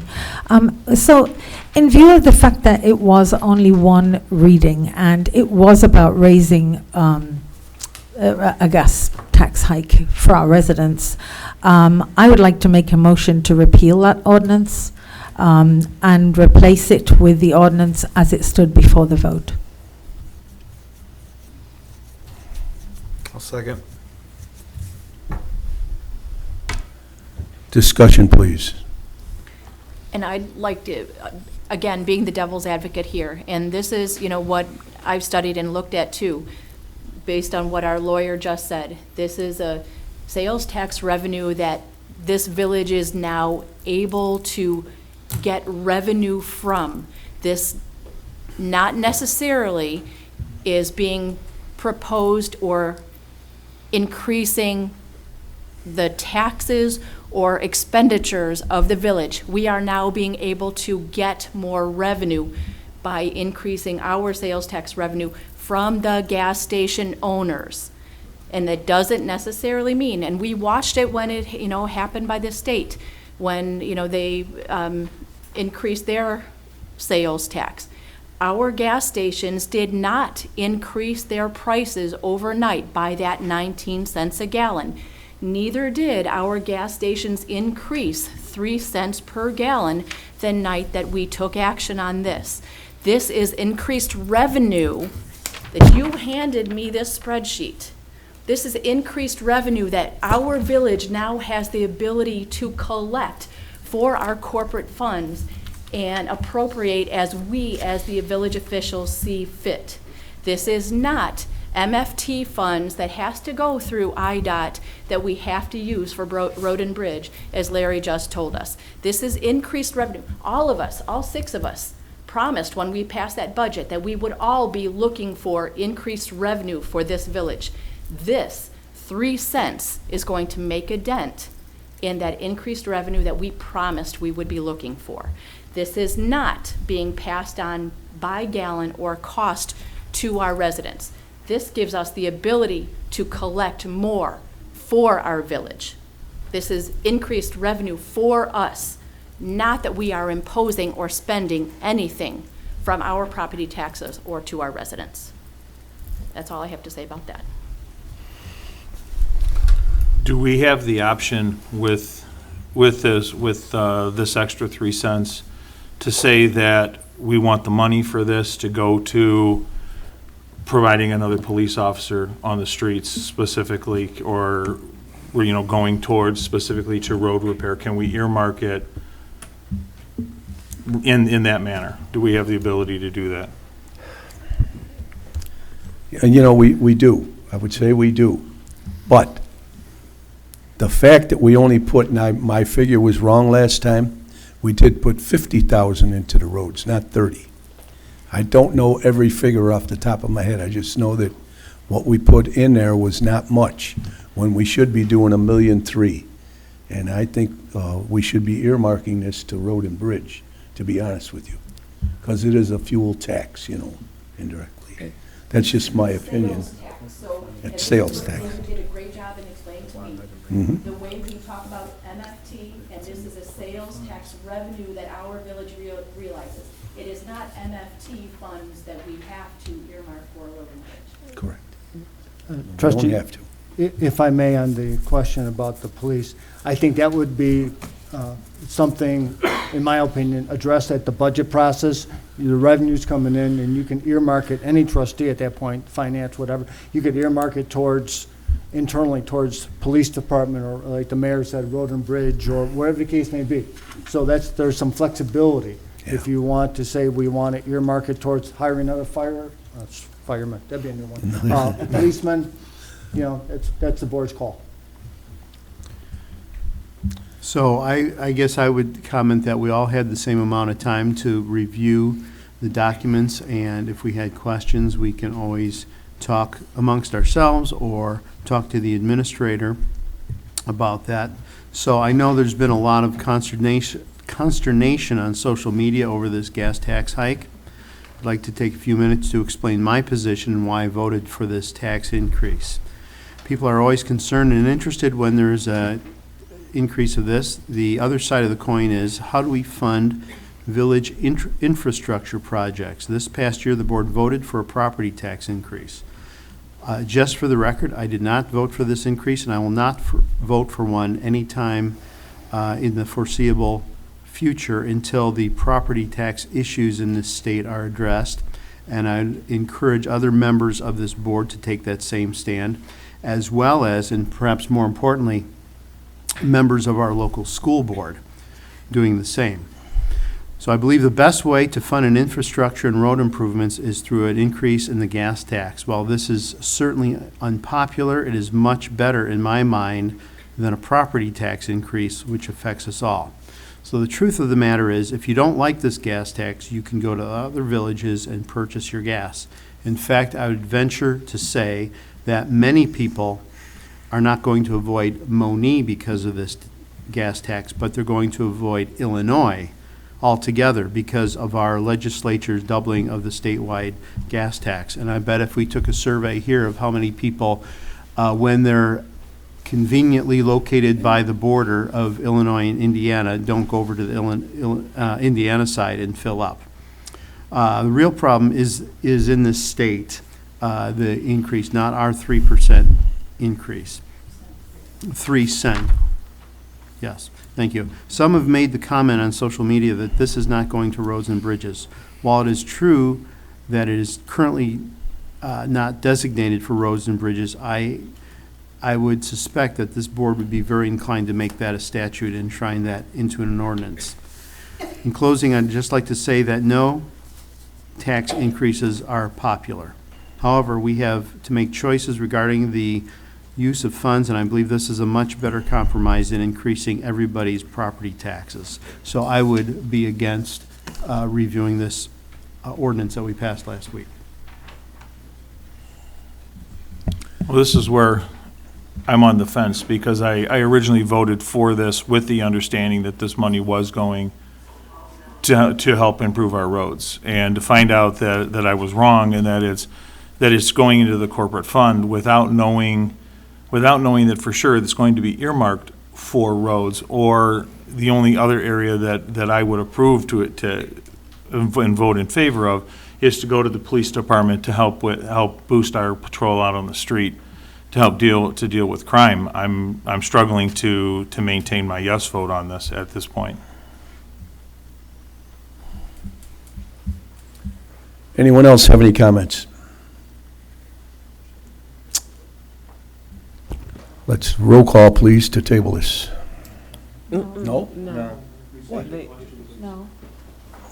So in view of the fact that it was only one reading and it was about raising a gas tax hike for our residents, I would like to make a motion to repeal that ordinance and replace it with the ordinance as it stood before the vote. I'll second. Discussion, please. And I'd like to, again, being the devil's advocate here, and this is, what I've studied and looked at too, based on what our lawyer just said. This is a sales tax revenue that this village is now able to get revenue from. This not necessarily is being proposed or increasing the taxes or expenditures of the village. We are now being able to get more revenue by increasing our sales tax revenue from the gas station owners. And that doesn't necessarily mean, and we watched it when it, happened by the state, when, they increased their sales tax. Our gas stations did not increase their prices overnight by that 19 cents a gallon. Neither did our gas stations increase 3 cents per gallon the night that we took action on this. This is increased revenue that you handed me this spreadsheet. This is increased revenue that our village now has the ability to collect for our corporate funds and appropriate as we, as the village officials, see fit. This is not MFT funds that has to go through IDOT that we have to use for road and bridge, as Larry just told us. This is increased revenue. All of us, all 6 of us, promised when we passed that budget that we would all be looking for increased revenue for this village. This 3 cents is going to make a dent in that increased revenue that we promised we would be looking for. This is not being passed on by gallon or cost to our residents. This gives us the ability to collect more for our village. This is increased revenue for us, not that we are imposing or spending anything from our property taxes or to our residents. That's all I have to say about that. Do we have the option with this extra 3 cents to say that we want the money for this to go to providing another police officer on the streets specifically, or going towards specifically to road repair? Can we earmark it in that manner? Do we have the ability to do that? And we do. I would say we do. But the fact that we only put, and my figure was wrong last time, we did put 50,000 into the roads, not 30. I don't know every figure off the top of my head. I just know that what we put in there was not much when we should be doing $1.3 million. And I think we should be earmarking this to road and bridge, to be honest with you, because it is a fuel tax, indirectly. That's just my opinion. Sales tax. So, It's sales tax. You did a great job in explaining to me Mhm. the way we talk about MFT, and this is a sales tax revenue that our village realizes. It is not MFT funds that we have to earmark for road and bridge. Correct. We Trustee, don't have to. If I may, on the question about the police, I think that would be something, in my opinion, addressed at the budget process. The revenue's coming in, and you can earmark it, any trustee at that point, finance, whatever, you could earmark it internally towards police department, or like the mayor said, road and bridge, or whatever the case may be. So there's some flexibility. If you want to say we want to earmark it towards hiring another fireman, that'd be a new one. Policeman, that's the board's call. So I guess I would comment that we all had the same amount of time to review the documents, and if we had questions, we can always talk amongst ourselves or talk to the administrator. about that. So I know there's been a lot of consternation on social media over this gas tax hike. I'd like to take a few minutes to explain my position and why I voted for this tax increase. People are always concerned and interested when there's a increase of this. The other side of the coin is, how do we fund village infrastructure projects? This past year, the board voted for a property tax increase. Just for the record, I did not vote for this increase, and I will not vote for one anytime in the foreseeable future until the property tax issues in this state are addressed. And I encourage other members of this board to take that same stand, as well as, and perhaps more importantly, members of our local school board doing the same. So I believe the best way to fund an infrastructure and road improvements is through an increase in the gas tax. While this is certainly unpopular, it is much better in my mind than a property tax increase, which affects us all. So the truth of the matter is, if you don't like this gas tax, you can go to other villages and purchase your gas. In fact, I would venture to say that many people are not going to avoid Monee because of this gas tax, but they're going to avoid Illinois altogether because of our legislature's doubling of the statewide gas tax. And I bet if we took a survey here of how many people, when they're conveniently located by the border of Illinois and Indiana, don't go over to the Indiana side and fill up. The real problem is in this state, the increase, not our 3% increase. 3 cents. Yes, thank you. Some have made the comment on social media that this is not going to roads and bridges. While it is true that it is currently not designated for roads and bridges, I would suspect that this board would be very inclined to make that a statute and shrine that into an ordinance. In closing, I'd just like to say that no tax increases are popular. However, we have to make choices regarding the use of funds, and I believe this is a much better compromise than increasing everybody's property taxes. So I would be against reviewing this ordinance that we passed last week. Well, this is where I'm on the fence, because I originally voted for this with the understanding that this money was going to help improve our roads, and to find out that I was wrong, and that it's going into the corporate fund without knowing that for sure it's going to be earmarked for roads, or the only other area that I would approve and vote in favor of is to go to the police department to help boost our patrol out on the street, to help deal with crime. I'm struggling to maintain my yes vote on this at this point. Anyone else have any comments? Let's roll call, please, to table this. No? No. No.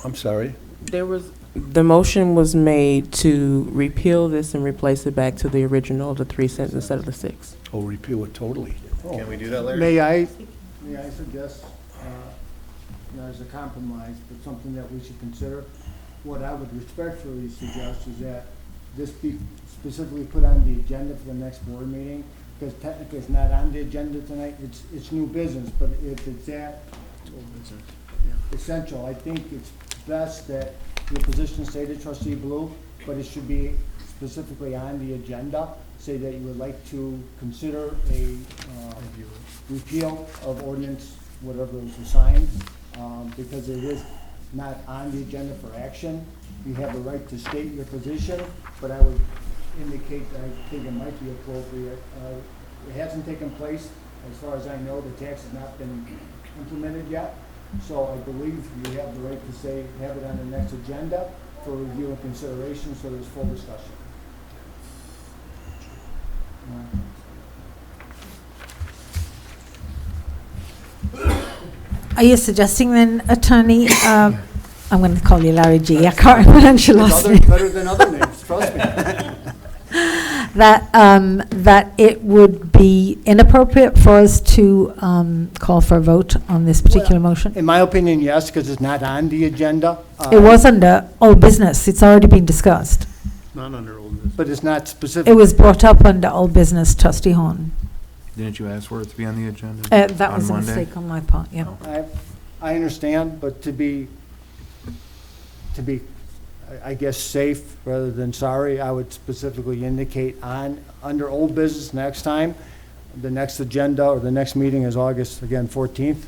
I'm sorry. The motion was made to repeal this and replace it back to the original, the 3 cents instead of the 6. Oh, repeal it totally. Oh. Can we do that, Larry? May I suggest, as a compromise, but something that we should consider? What I would respectfully suggest is that this be specifically put on the agenda for the next board meeting, because technically it's not on the agenda tonight, it's new business, but if it's that essential, I think it's best that your position stated, Trustee Blue, but it should be specifically on the agenda, say that you would like to consider a repeal of ordinance, whatever is assigned, because it is not on the agenda for action. You have the right to state your position, but I would indicate that I think it might be appropriate. It hasn't taken place, as far as I know, the tax has not been implemented yet. So I believe you have the right to say, have it on the next agenda for review and consideration, so there's full discussion. Are you suggesting then, Attorney, I'm going to call you Larry G. I can't pronounce your last name. Better than other names, trust me. That it would be inappropriate for us to call for a vote on this particular motion? In my opinion, yes, because it's not on the agenda. It was under old business. It's already been discussed. Not under old business. But it's not specific. It was brought up under old business, Trustee Horn. Didn't you ask for it to be on the agenda? That was a on Monday? mistake on my part, yeah. I understand, but to be, I guess, safe rather than sorry, I would specifically indicate under old business next time, the next agenda or the next meeting is August, again, 14th,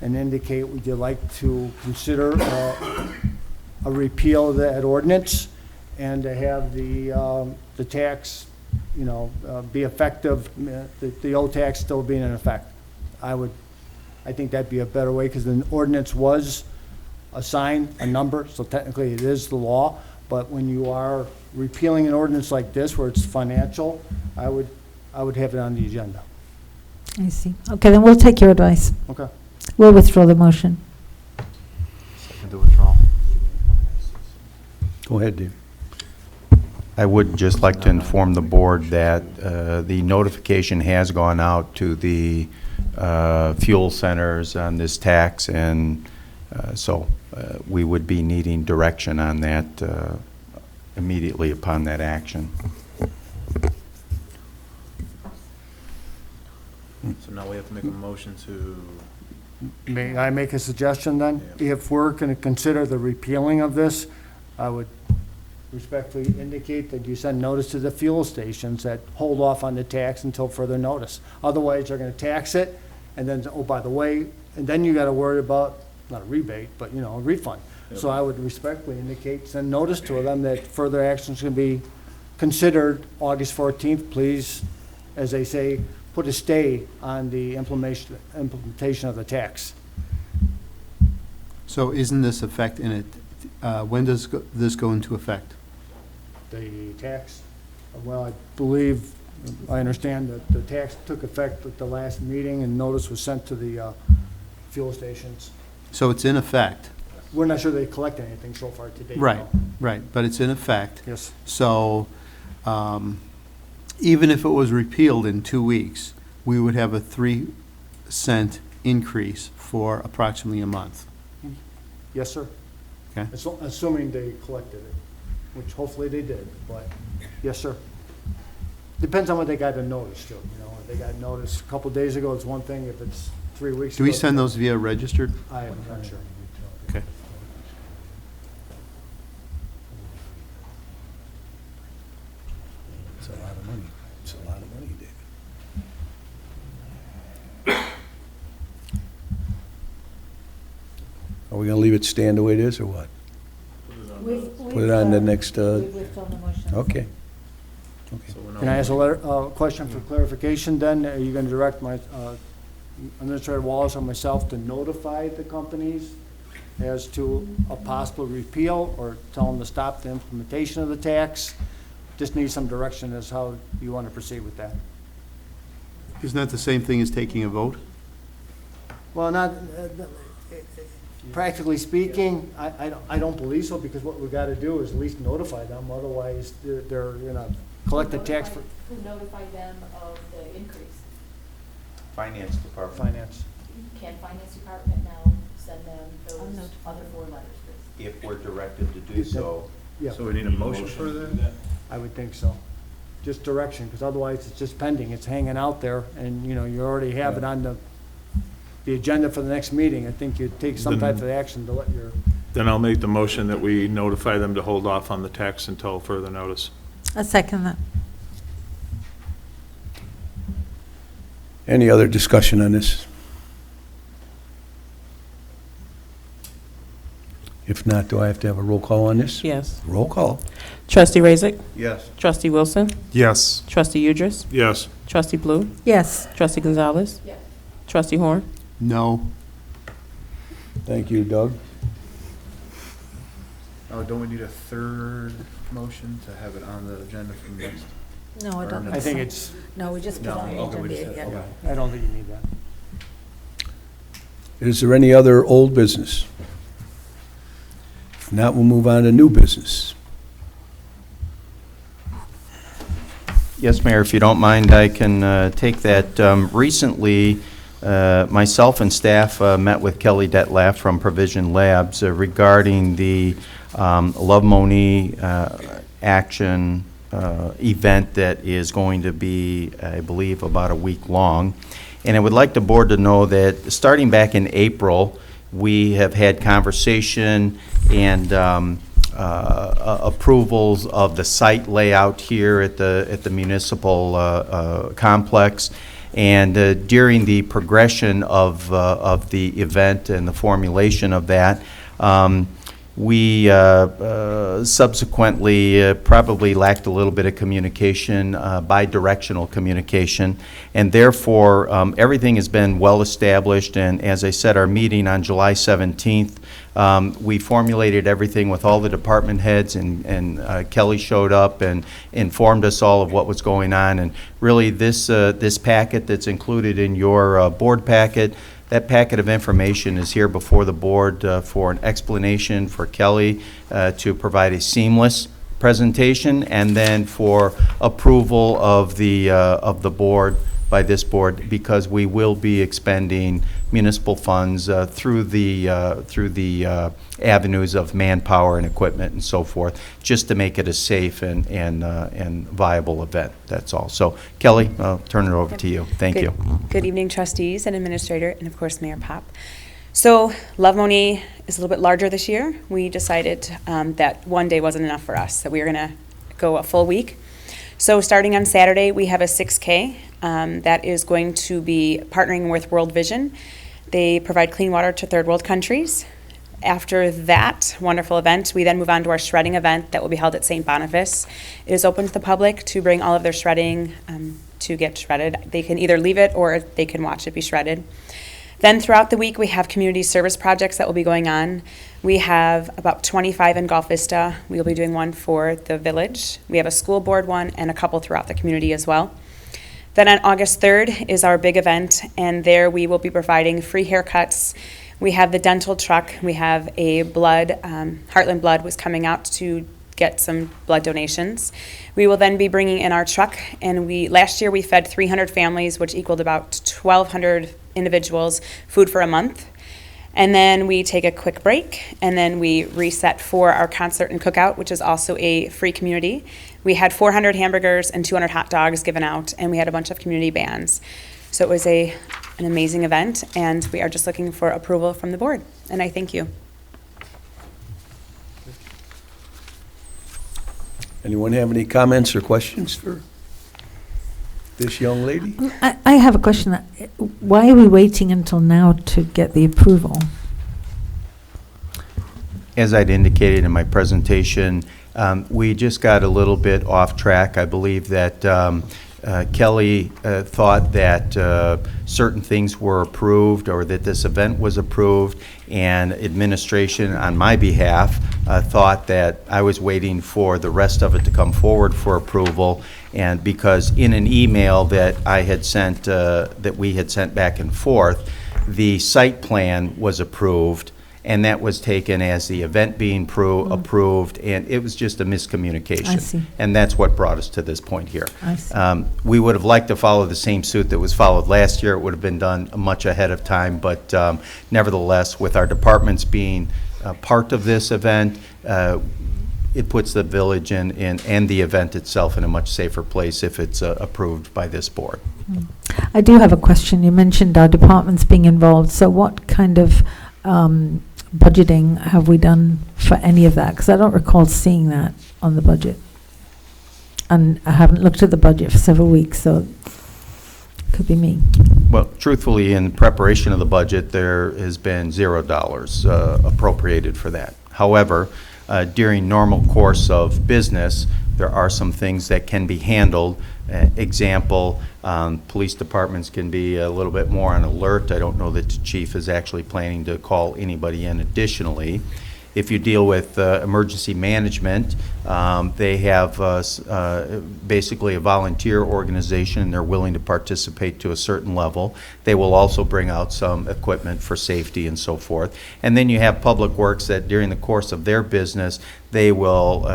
and indicate would you like to consider a repeal of that ordinance and to have the tax, be effective, the old tax still being in effect. I think that'd be a better way, because the ordinance was assigned a number, so technically it is the law, but when you are repealing an ordinance like this, where it's financial, I would have it on the agenda. I see. Okay, then we'll take your advice. Okay. We'll withdraw the motion. Second the withdrawal. Go ahead, Dave. I would just like to inform the board that the notification has gone out to the fuel centers on this tax, and so we would be needing direction on that immediately upon that action. So now we have to make a motion to, May I make a suggestion then? If we're going to consider the repealing of this, I would respectfully indicate that you send notice to the fuel stations that hold off on the tax until further notice. Otherwise, they're going to tax it, and then, oh, by the way, and then you got to worry about, not a rebate, but, a refund. So I would respectfully indicate, send notice to them that further action is going to be considered August 14th. Please, as they say, put a stay on the implementation of the tax. So isn't this effect in it, when does this go into effect? The tax, well, I believe, I understand that the tax took effect at the last meeting and notice was sent to the fuel stations. So it's in effect? We're not sure they collected anything so far today. Right, right, but it's in effect. Yes. So even if it was repealed in 2 weeks, we would have a 3-cent increase for approximately a month. Yes, sir. Okay. Assuming they collected it, which hopefully they did, but yes, sir. Depends on what they got a notice to, If they got notice a couple days ago, it's one thing. If it's 3 weeks Do ago. we send those via registered? I am not sure. Okay. It's a lot of money. It's a lot of money, David. Are we going to leave it stand the way it is, or what? Put it on the next, We've withdrawn the motion. okay. Can I ask a question for clarification then? Are you going to direct my Administrator Wallace or myself to notify the companies as to a possible repeal, or tell them to stop the implementation of the tax? Just need some direction as how you want to proceed with that. Isn't that the same thing as taking a vote? Well, not, practically speaking, I don't believe so, because what we got to do is at least notify them, otherwise they're going to collect the tax for Who notified them of the increase? Finance Department. finance. Can Finance Department now send them those other 4 letters, please? If we're directed to do so. Yeah, so we need a motion for that? I would think so. Just direction, because otherwise it's just pending, it's hanging out there, and, you already have it on the agenda for the next meeting. I think you'd take some type of action to let your, Then I'll make the motion that we notify them to hold off on the tax until further notice. I second that. Any other discussion on this? If not, do I have to have a roll call on this? Yes. Roll call. Trustee Razik? Yes. Trustee Wilson? Yes. Trustee Udris? Yes. Trustee Blue? Yes. Trustee Gonzalez? Yes. Trustee Horn? No. Thank you, Doug. Oh, don't we need a third motion to have it on the agenda for next? No, I don't Or think so. I think it's, No, we just put No, on the okay, we just agenda. had- Yeah. okay. I don't think you need that. Is there any other old business? If not, we'll move on to new business. Yes, Mayor, if you don't mind, I can take that. Recently, myself and staff met with Kelly Detlaf from Provision Labs regarding the Love Monee action event that is going to be, I believe, about a week long. And I would like the board to know that starting back in April, we have had conversation and approvals of the site layout here at the municipal complex. And during the progression of the event and the formulation of that, we subsequently probably lacked a little bit of communication, bi-directional communication, and therefore everything has been well established. And as I said, our meeting on July 17th, we formulated everything with all the department heads, and Kelly showed up and informed us all of what was going on. And really, this packet that's included in your board packet, that packet of information is here before the board for an explanation for Kelly to provide a seamless presentation, and then for approval of the board by this board, because we will be expending municipal funds through the avenues of manpower and equipment and so forth, just to make it a safe and viable event. That's all. So, Kelly, I'll turn it over to you. Thank you. Good evening, trustees and administrator, and of course, Mayor Pop. So, Love Monee is a little bit larger this year. We decided that one day wasn't enough for us, that we were going to go a full week. So starting on Saturday, we have a 6K that is going to be partnering with World Vision. They provide clean water to third world countries. After that wonderful event, we then move on to our shredding event that will be held at St. Boniface. It is open to the public to bring all of their shredding to get shredded. They can either leave it or they can watch it be shredded. Then throughout the week, we have community service projects that will be going on. We have about 25 in Gulf Vista. We will be doing one for the village. We have a school board one and a couple throughout the community as well. Then on August 3rd is our big event, and there we will be providing free haircuts. We have the dental truck. We have a blood, Heartland Blood was coming out to get some blood donations. We will then be bringing in our truck, and last year we fed 300 families, which equaled about 1,200 individuals, food for a month. And then we take a quick break, and then we reset for our concert and cookout, which is also a free community. We had 400 hamburgers and 200 hot dogs given out, and we had a bunch of community bands. So it was an amazing event, and we are just looking for approval from the board, and I thank you. Anyone have any comments or questions for this young lady? I have a question. Why are we waiting until now to get the approval? As I'd indicated in my presentation, we just got a little bit off track. I believe that Kelly thought that certain things were approved, or that this event was approved, and administration on my behalf thought that I was waiting for the rest of it to come forward for approval. And because in an email that I had sent, that we had sent back and forth, the site plan was approved, and that was taken as the event being approved, and it was just a miscommunication. I see. And that's what brought us to this point here. I see. We would have liked to follow the same suit that was followed last year. It would have been done much ahead of time, but nevertheless, with our departments being part of this event, it puts the village and the event itself in a much safer place if it's approved by this board. I do have a question. You mentioned our departments being involved. So what kind of budgeting have we done for any of that? Because I don't recall seeing that on the budget. And I haven't looked at the budget for several weeks, so it could be me. Well, truthfully, in preparation of the budget, there has been $0 appropriated for that. However, during normal course of business, there are some things that can be handled. Example, police departments can be a little bit more on alert. I don't know that the chief is actually planning to call anybody in additionally. If you deal with emergency management, they have basically a volunteer organization, and they're willing to participate to a certain level. They will also bring out some equipment for safety and so forth. And then you have public works that during the course of their business, they will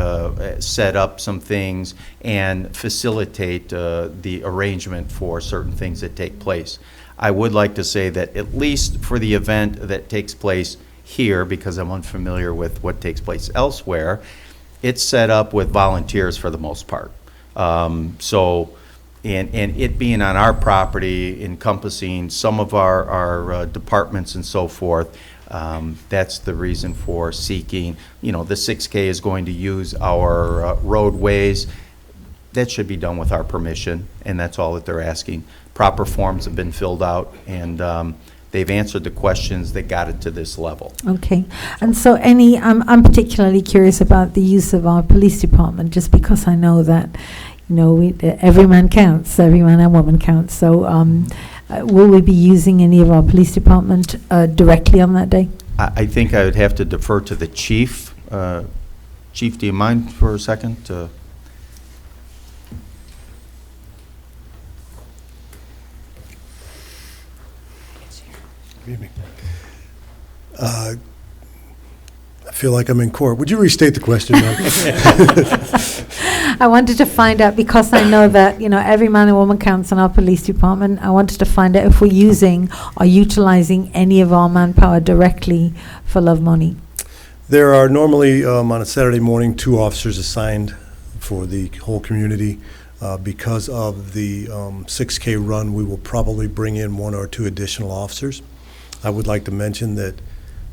set up some things and facilitate the arrangement for certain things that take place. I would like to say that at least for the event that takes place here, because I'm unfamiliar with what takes place elsewhere, it's set up with volunteers for the most part. So, and it being on our property encompassing some of our departments and so forth, that's the reason for seeking, the 6K is going to use our roadways. That should be done with our permission, and that's all that they're asking. Proper forms have been filled out, and they've answered the questions that got it to this level. Okay. And so I'm particularly curious about the use of our police department, just because I know that, every man counts, every man and woman counts. So will we be using any of our police department directly on that day? I think I would have to defer to the chief. Chief, do you mind for a second? I feel like I'm in court. Would you restate the question, ma'am? I wanted to find out, because I know that, every man and woman counts in our police department. I wanted to find out if we're using or utilizing any of our manpower directly for Love Monee. There are normally, on a Saturday morning, 2 officers assigned for the whole community. Because of the 6K run, we will probably bring in 1 or 2 additional officers. I would like to mention that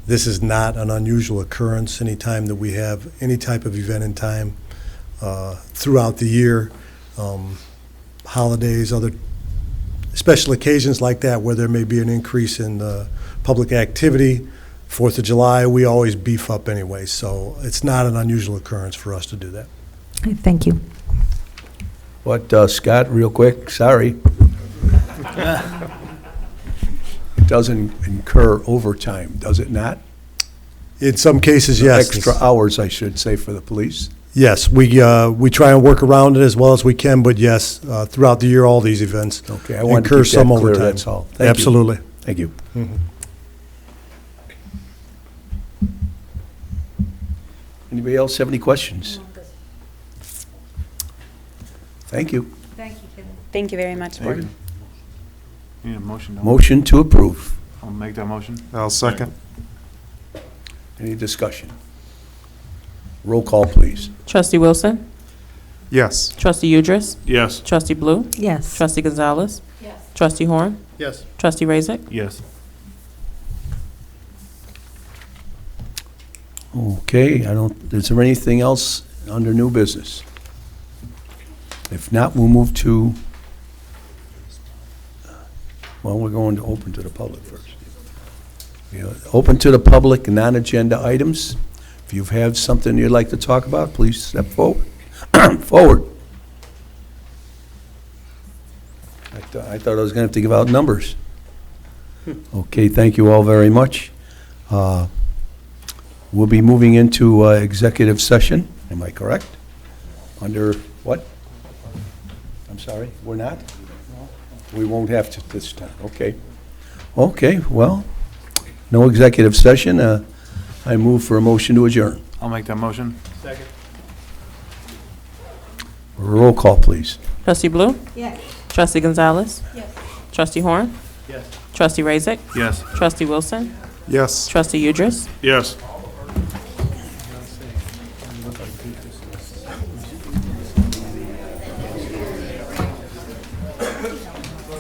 this is not an unusual occurrence anytime that we have any type of event in time throughout the year, holidays, other special occasions like that where there may be an increase in public activity. 4th of July, we always beef up anyway, so it's not an unusual occurrence for us to do that. Thank you. What, Scott, real quick, sorry. It doesn't incur overtime, does it not? In some cases, yes. Extra hours, I should say, for the police. Yes, we try and work around it as well as we can, but yes, throughout the year, all these events Okay, I want to incur keep that some clear, overtime. that's all. Thank you. Absolutely. Thank you. Mhm. Anybody else have any questions? Thank you. Thank you, Kevin. Thank you very much, Board. David? Need a motion? don't we? Motion to approve. I'll make that motion. I'll second. Any discussion? Roll call, please. Trustee Wilson? Yes. Trustee Udris? Yes. Trustee Blue? Yes. Trustee Gonzalez? Yes. Trustee Horn? Yes. Trustee Razak? Yes. Okay, is there anything else under new business? If not, we'll move to, we're going to open to the public first. Open to the public, non-agenda items. If you have something you'd like to talk about, please step forward. Forward. I thought I was going to have to give out numbers. Okay, thank you all very much. We'll be moving into executive session, am I correct? Under what? I'm sorry, we're not? We won't have to this time, okay. Okay, well, no executive session. I move for a motion to adjourn. I'll make that motion. Second. Roll call, please. Trustee Blue? Yes. Trustee Gonzalez? Yes. Trustee Horn? Yes. Trustee Razak? Yes. Trustee Wilson? Yes. Trustee Udris? Yes.